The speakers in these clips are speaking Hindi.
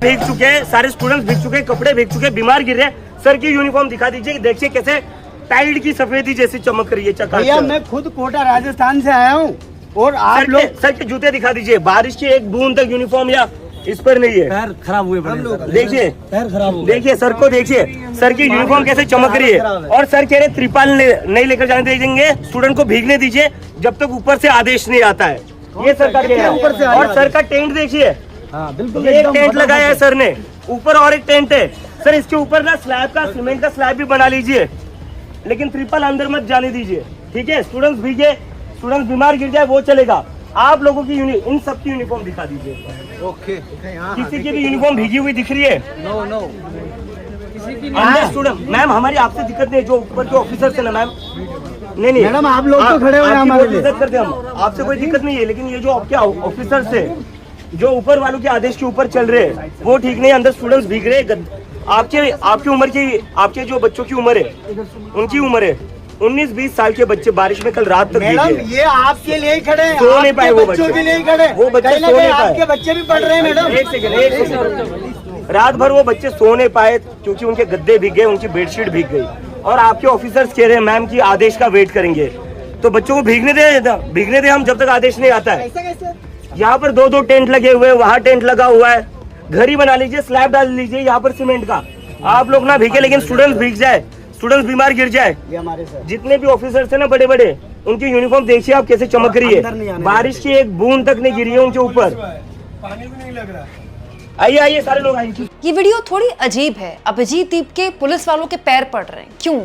भीग चुके हैं, सारे स्टूडेंट्स भीग चुके हैं, कपड़े भीग चुके हैं, बीमार गिर रहे हैं। सर की यूनिफॉर्म दिखा दीजिए, देखिए कैसे टाइड की सफेदी जैसी चमक रही है। भैया मैं खुद कोटा राजस्थान से आया हूँ और आप लोग सर के जूते दिखा दीजिए, बारिश की एक बूंद तक यूनिफॉर्म या इस पर नहीं है। पैर खराब हुए देखिए पैर खराब हुए। देखिए सर को देखिए, सर की यूनिफॉर्म कैसे चमक रही है। और सर कह रहे त्रिपाल नहीं लेकर जाने देंगे, स्टूडेंट को भीगने दीजिए जब तक ऊपर से आदेश नहीं आता है। ये सर का कहना है। और सर का टेंट देखिए, बिल्कुल एक टेंट लगाया है सर ने, ऊपर और एक टेंट है। सर इसके ऊपर ना स्लैब का, सीमेंट का स्लैब भी बना लीजिए, लेकिन त्रिपाल अंदर मत जाने दीजिए, ठीक है। स्टूडेंट्स भीगे, स्टूडेंट्स बीमार गिर जाए वो चलेगा। आप लोगों की इन सब की यूनिफॉर्म दिखा दीजिए। ओके। किसी की भी यूनिफॉर्म भीगी हुई दिख रही है? No no. अंदर स्टूडेंट मैम, हमारी आपसे दिक्कत नहीं, जो ऊपर के ऑफिसर है ना मैम। नहीं मैडम आप लोग तो खड़े हुए हैं हमारे लिए। इज्जत करते हम, आपसे कोई दिक्कत नहीं है, लेकिन ये जो आपके ऑफिसर्स है जो ऊपर वालों के आदेश के ऊपर चल रहे हैं वो ठीक नहीं। अंदर स्टूडेंट्स भीग रहे हैं। आपकी उम्र की, आपके जो बच्चों की उम्र है उनकी उम्र है 19-20 साल के बच्चे बारिश में कल रात तक मैडम ये आपके लिए ही खड़े हैं, सो नहीं पाए वो बच्चों के लिए ही खड़े। वो बच्चे सो नहीं पाए। आपके बच्चे भी पढ़ रहे हैं मैडम। एक सेकंड। रात भर वो बच्चे सो नहीं पाए क्योंकि उनके गद्दे भीग गए, उनकी बेडशीट भीग गई। और आपके ऑफिसर्स कह रहे हैं मैम की आदेश का वेट करेंगे, तो बच्चों को भीगने दे हम जब तक आदेश नहीं आता है। यहाँ पर 2-2 टेंट लगे हुए हैं, वहाँ टेंट लगा हुआ है। घर ही बना लीजिए, स्लैब डाल लीजिए यहाँ पर सीमेंट का। आप लोग ना भीगे, लेकिन स्टूडेंट्स भीग जाए, स्टूडेंट्स बीमार गिर जाए। जितने भी ऑफिसर्स है ना बड़े बड़े, उनकी यूनिफॉर्म देखिए आप कैसे चमक रही है। बारिश की एक बूंद तक नहीं गिरी है उनके ऊपर। पानी भी नहीं लग रहा। आइए सारे लोग आइए। ये वीडियो थोड़ी अजीब है। अभिजीत दीप के पुलिस वालों के पैर पड़ रहे हैं। क्यों?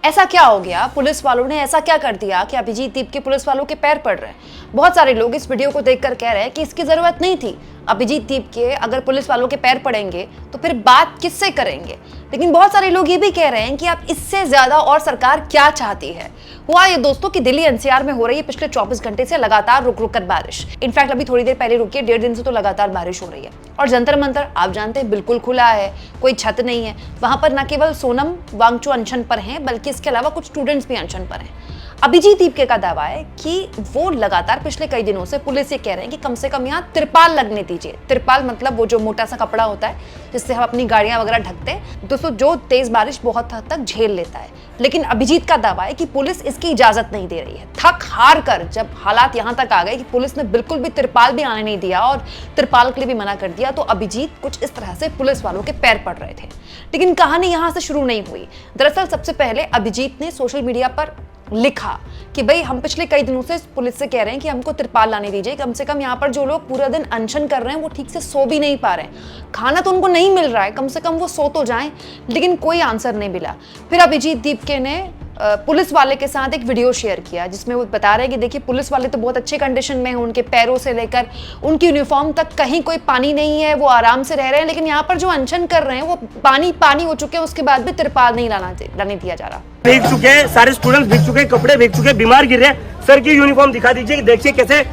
ऐसा क्या हो गया? पुलिस वालों ने ऐसा क्या कर दिया कि अभिजीत दीप के पुलिस वालों के पैर पड़ रहे हैं? बहुत सारे लोग इस वीडियो को देखकर कह रहे हैं कि इसकी जरूरत नहीं थी। अभिजीत दीप के अगर पुलिस वालों के पैर पड़ेंगे तो फिर बात किससे करेंगे? लेकिन बहुत सारे लोग ये भी कह रहे हैं कि अब इससे ज्यादा और सरकार क्या चाहती है। हुआ ये दोस्तों कि दिल्ली एनसीआर में हो रही है पिछले 24 घंटे से लगातार रुक रुक कर बारिश। इनफैक्ट अभी थोड़ी देर पहले रुकी है, 1.5 दिन से तो लगातार बारिश हो रही है। और जंतर मंतर आप जानते हैं बिल्कुल खुला है, कोई छत नहीं है। वहां पर न केवल सोनम वांगचू अनशन पर हैं, बल्कि इसके अलावा कुछ स्टूडेंट्स भी अनशन पर हैं। अभिजीत दीप का दावा है कि वो लगातार पिछले कई दिनों से पुलिस से कह रहे हैं कि कम से कम यहाँ तिरपाल लगने दीजिए। तिरपाल मतलब वो जो मोटा सा कपड़ा होता है जिससे हम अपनी गाड़ियां वगैरह ढकते हैं दोस्तों, जो तेज बारिश बहुत हद तक झेल लेता है। लेकिन अभिजीत का दावा है कि पुलिस इसकी इजाजत नहीं दे रही है। थक हार कर जब हालात यहाँ तक आ गए कि पुलिस ने बिल्कुल भी तिरपाल भी आने नहीं दिया और तिरपाल के लिए भी मना कर दिया, तो अभिजीत कुछ इस तरह से पुलिस वालों के पैर पड़ रहे थे। लेकिन कहानी यहाँ से शुरू नहीं हुई। दरअसल सबसे पहले अभिजीत ने सोशल मीडिया पर लिखा कि भाई हम पिछले कई दिनों से पुलिस से कह रहे हैं कि हमको तिरपाल लाने दीजिए। कम से कम यहाँ पर जो लोग पूरा दिन अनशन कर रहे हैं वो ठीक से सो भी नहीं पा रहे हैं, खाना तो उनको नहीं मिल रहा है, कम से कम वो सो तो जाएं। लेकिन कोई आंसर नहीं मिला। फिर अभिजीत दीप ने पुलिस वाले के साथ एक वीडियो शेयर किया जिसमें वो बता रहे हैं कि देखिए पुलिस वाले तो बहुत अच्छे कंडीशन में हैं, उनके पैरों से लेकर उनकी यूनिफॉर्म तक कहीं कोई पानी नहीं है, वो आराम से रह रहे हैं। लेकिन यहाँ पर जो अनशन कर रहे हैं वो पानी हो चुके हैं, उसके बाद भी तिरपाल नहीं लाने दिया जा रहा। भीग चुके हैं, सारे स्टूडेंट्स भीग चुके हैं, कपड़े भीग चुके हैं, बीमार गिर रहे हैं। सर की यूनिफॉर्म दिखा दीजिए, देखिए कैसे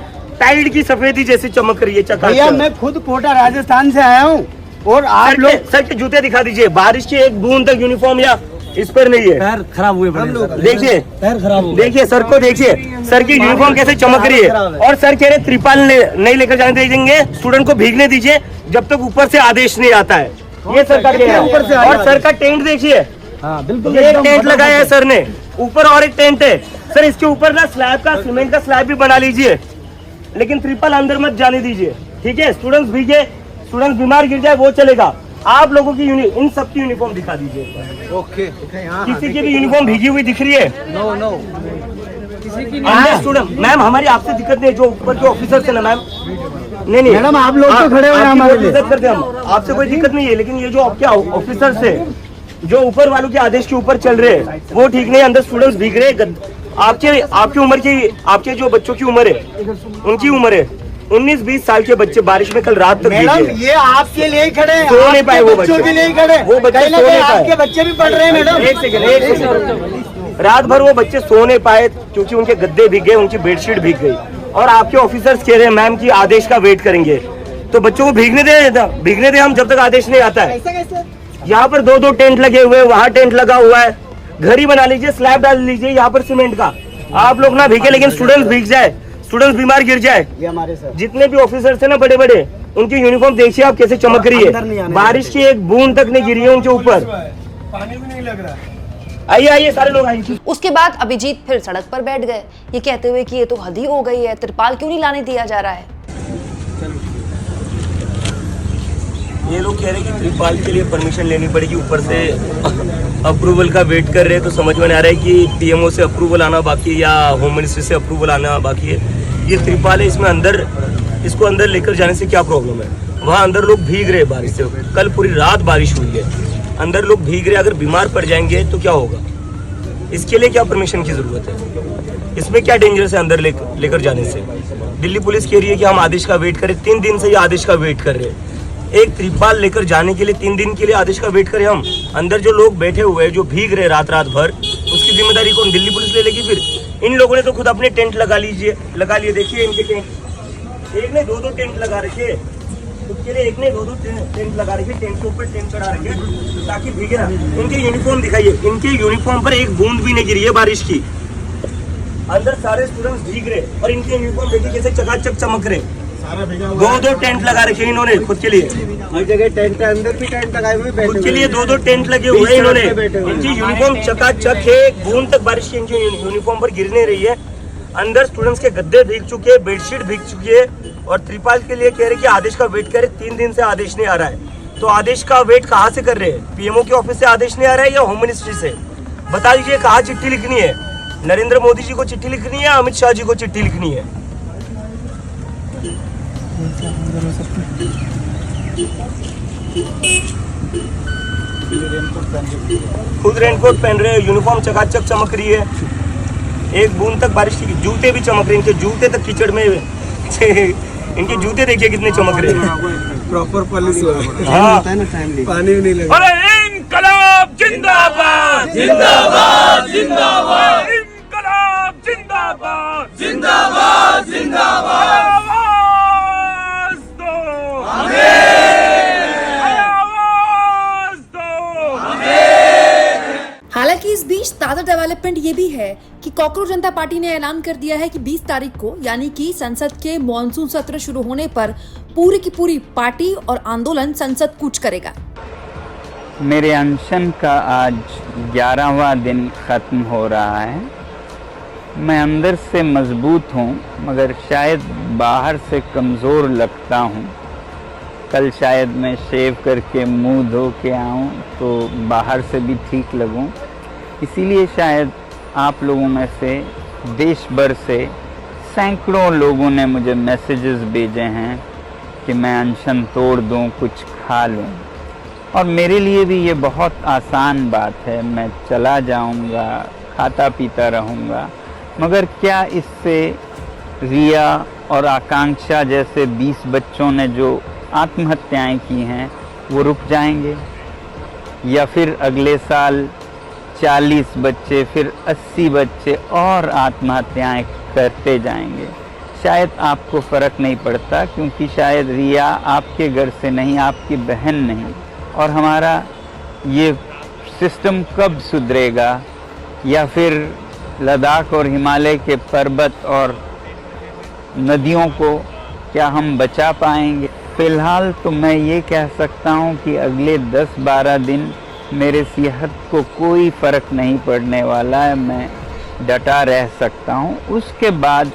टाइड की सफेदी जैसी चमक रही है। भैया मैं खुद कोटा राजस्थान से आया हूँ और आप लोग सर के जूते दिखा दीजिए, बारिश की एक बूंद तक यूनिफॉर्म या इस पर नहीं है। पैर खराब हुए। देखिए पैर खराब हुए। देखिए सर को देखिए, सर की यूनिफॉर्म कैसे चमक रही है। और सर कह रहे त्रिपाल नहीं लेकर जाने देंगे, स्टूडेंट को भीगने दीजिए जब तक ऊपर से आदेश नहीं आता है। ये सर का कहना है। और सर का टेंट देखिए, बिल्कुल एक टेंट लगाया है सर ने, ऊपर और एक टेंट है। सर इसके ऊपर ना स्लैब का, सीमेंट का स्लैब भी बना लीजिए, लेकिन त्रिपाल अंदर मत जाने दीजिए, ठीक है। स्टूडेंट्स भीगे, स्टूडेंट्स बीमार गिर जाए वो चलेगा। आप लोगों की इन सब की यूनिफॉर्म दिखा दीजिए। ओके। किसी की भी यूनिफॉर्म भीगी हुई दिख रही है? No no. अंदर स्टूडेंट मैम, हमारी आपसे दिक्कत नहीं, जो ऊपर के ऑफिसर्स है ना मैम। नहीं मैडम आप लोग तो खड़े हुए हैं हमारे लिए। इज्जत करते हम, आपसे कोई दिक्कत नहीं है, लेकिन ये जो आपके ऑफिसर्स है जो ऊपर वालों के आदेश के ऊपर चल रहे हैं वो ठीक नहीं। अंदर स्टूडेंट्स भीग रहे हैं। आपकी उम्र की, आपके जो बच्चों की उम्र है उनकी उम्र है 19-20 साल के बच्चे बारिश में कल रात तक मैडम ये आपके लिए ही खड़े हैं, सो नहीं पाए वो बच्चों के लिए ही खड़े। वो बच्चे सो नहीं पाए। आपके बच्चे भी पढ़ रहे हैं मैडम। एक सेकंड। रात भर वो बच्चे सो नहीं पाए क्योंकि उनके गद्दे भीग गए, उनकी बेडशीट भीग गई। और आपके ऑफिसर्स कह रहे हैं मैम की आदेश का वेट करेंगे, तो बच्चों को भीगने दे हम जब तक आदेश नहीं आता है। यहाँ पर 2-2 टेंट लगे हुए हैं, वहाँ टेंट लगा हुआ है। घर ही बना लीजिए, स्लैब डाल लीजिए यहाँ पर सीमेंट का। आप लोग ना भीगे, लेकिन स्टूडेंट्स भीग जाए, स्टूडेंट्स बीमार गिर जाए। ये हमारे सर जितने भी ऑफिसर्स है ना बड़े बड़े, उनकी यूनिफॉर्म देखिए आप कैसे चमक रही अंदर नहीं है, आने बारिश की एक बूंद तक नहीं गिरी है उनके ऊपर। पानी भी नहीं लग रहा। आइए आइए सारे लोग आइए। उसके बाद अभिजीत फिर सड़क पर बैठ गए, ये कहते हुए कि ये तो हद ही हो गई है, तिरपाल क्यों नहीं लाने दिया जा रहा है। ये लोग कह रहे हैं कि त्रिपाल के लिए परमिशन लेनी पड़ेगी, ऊपर से अप्रूवल का वेट कर रहे हैं। तो समझ में नहीं आ रहा है कि पीएमओ से अप्रूवल आना बाकी है या होम मिनिस्ट्री से अप्रूवल आना बाकी है। ये त्रिपाल है, इसमें अंदर इसको अंदर लेकर जाने से क्या प्रॉब्लम है? वहाँ अंदर लोग भीग रहे बारिश से, कल पूरी रात बारिश हुई है, अंदर लोग भीग रहे, अगर बीमार पड़ जाएंगे तो क्या होगा? इसके लिए क्या परमिशन की जरूरत है? इसमें क्या डेंजरस है अंदर लेकर जाने से? दिल्ली पुलिस कह रही है कि हम आदेश का वेट करें, 3 दिन से ये आदेश का वेट कर रहे हैं। एक त्रिपाल लेकर जाने के लिए 3 दिन के लिए आदेश का वेट करें हम? अंदर जो लोग बैठे हुए हैं, जो भीग रहे रात भर, उसकी जिम्मेदारी कौन? दिल्ली पुलिस ले लेगी? फिर इन लोगों ने तो खुद अपने टेंट लगा लिए। देखिए इनके टेंट, एक ने 2-2 टेंट लगा रखे खुद के लिए, एक ने 2-2 टेंट लगा रखे, टेंट के ऊपर टेंट चढ़ा रखे ताकि भीगे ना। इनके यूनिफॉर्म दिखाइए, इनके यूनिफॉर्म पर एक बूंद भी नहीं गिरी है बारिश की। अंदर सारे स्टूडेंट्स भीग रहे और इनके यूनिफॉर्म देखिए कैसे चकाचक चमक रहे। 2-2 टेंट लगा रखे इन्होंने खुद के लिए, हर जगह टेंट, अंदर भी टेंट लगाए हुए, खुद के लिए 2-2 टेंट लगे हुए इन्होंने। इनकी यूनिफॉर्म चकाचक है, एक बूंद तक बारिश की इनकी यूनिफॉर्म पर गिरने रही है। अंदर स्टूडेंट्स के गद्दे भीग चुके हैं, बेडशीट भीग चुकी है और त्रिपाल के लिए कह रहे कि आदेश का वेट करें। 3 दिन से आदेश नहीं आ रहा है, तो आदेश का वेट कहाँ से कर रहे हैं? पीएमओ के ऑफिस से आदेश नहीं आ रहा है या होम मिनिस्ट्री से? बता दीजिए कहाँ चिट्ठी लिखनी है? नरेंद्र मोदी जी को चिट्ठी लिखनी है, अमित शाह जी को चिट्ठी लिखनी है? खुद रेनकोट पहन रहे हैं, यूनिफॉर्म चकाचक चमक रही है, एक बूंद तक बारिश की, जूते भी चमक रहे हैं, इनके जूते तक कीचड़ में इनके जूते देखिए कितने चमक रहे हैं। प्रॉपर पुलिस हाँ, पानी भी नहीं लग रहा। अरे इनकलाब जिंदाबाद जिंदाबाद जिंदाबाद, इनकलाब जिंदाबाद जिंदाबाद जिंदाबाद, आवाज दो आवाज दो। हालांकि इस बीच ताजा डेवलपमेंट ये भी है कि कॉकरोच जनता पार्टी ने ऐलान कर दिया है कि 20 तारीख को यानी कि संसद के मॉनसून सत्र शुरू होने पर पूरी की पूरी पार्टी और आंदोलन संसद कूच करेगा। मेरे अनशन का आज 11वां दिन ख़त्म हो रहा है। मैं अंदर से मजबूत हूँ मगर शायद बाहर से कमज़ोर लगता हूँ। कल शायद मैं शेव करके मुंह धो के आऊँ तो बाहर से भी ठीक लगूँ। इसीलिए शायद आप लोगों में से देश भर से सैकड़ों लोगों ने मुझे मैसेजेस भेजे हैं कि मैं अनशन तोड़ दूँ, कुछ खा लूँ। और मेरे लिए भी ये बहुत आसान बात है, मैं चला जाऊँगा, खाता पीता रहूँगा। मगर क्या इससे रिया और आकांक्षा जैसे 20 बच्चों ने जो आत्महत्याएं की हैं वो रुक जाएंगे? या फिर अगले साल 40 बच्चे, फिर 80 बच्चे और आत्महत्याएं करते जाएंगे? शायद आपको फ़र्क नहीं पड़ता क्योंकि शायद रिया आपके घर से नहीं, आपकी बहन नहीं। और हमारा ये सिस्टम कब सुधरेगा? या फिर लद्दाख और हिमालय के पर्वत और नदियों को क्या हम बचा पाएंगे? फ़िलहाल तो मैं ये कह सकता हूँ कि अगले 10-12 दिन मेरे सेहत को कोई फ़र्क नहीं पड़ने वाला है, मैं डटा रह सकता हूँ। उसके बाद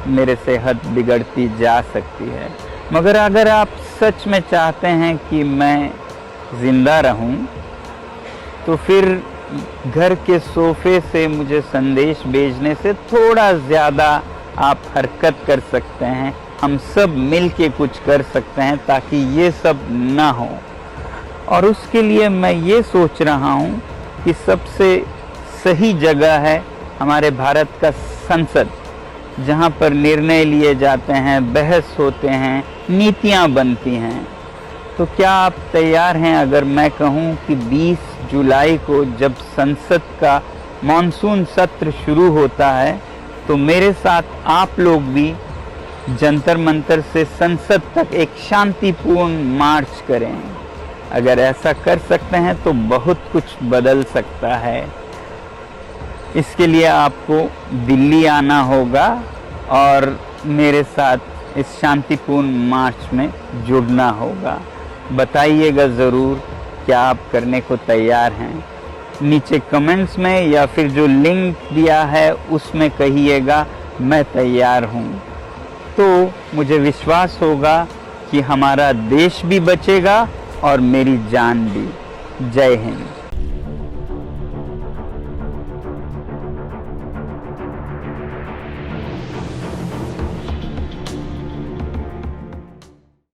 मेरे सेहत बिगड़ती जा सकती है। मगर अगर आप सच में चाहते हैं कि मैं ज़िंदा रहूं, तो फिर घर के सोफ़े से मुझे संदेश भेजने से थोड़ा ज़्यादा आप हरकत कर सकते हैं। हम सब मिल के कुछ कर सकते हैं ताकि ये सब ना हो। और उसके लिए मैं ये सोच रहा हूँ कि सबसे सही जगह है हमारे भारत का संसद, जहाँ पर निर्णय लिए जाते हैं, बहस होते हैं, नीतियाँ बनती हैं। तो क्या आप तैयार हैं अगर मैं कहूँ कि 20 जुलाई को जब संसद का मॉनसून सत्र शुरू होता है तो मेरे साथ आप लोग भी जंतर मंतर से संसद तक एक शांतिपूर्ण मार्च करें? अगर ऐसा कर सकते हैं तो बहुत कुछ बदल सकता है। इसके लिए आपको दिल्ली आना होगा और मेरे साथ इस शांतिपूर्ण मार्च में जुड़ना होगा। बताइएगा ज़रूर क्या आप करने को तैयार हैं। नीचे कमेंट्स में या फिर जो लिंक दिया है उसमें कहिएगा मैं तैयार हूँ। तो मुझे विश्वास होगा कि हमारा देश भी बचेगा और मेरी जान भी। जय हिंद।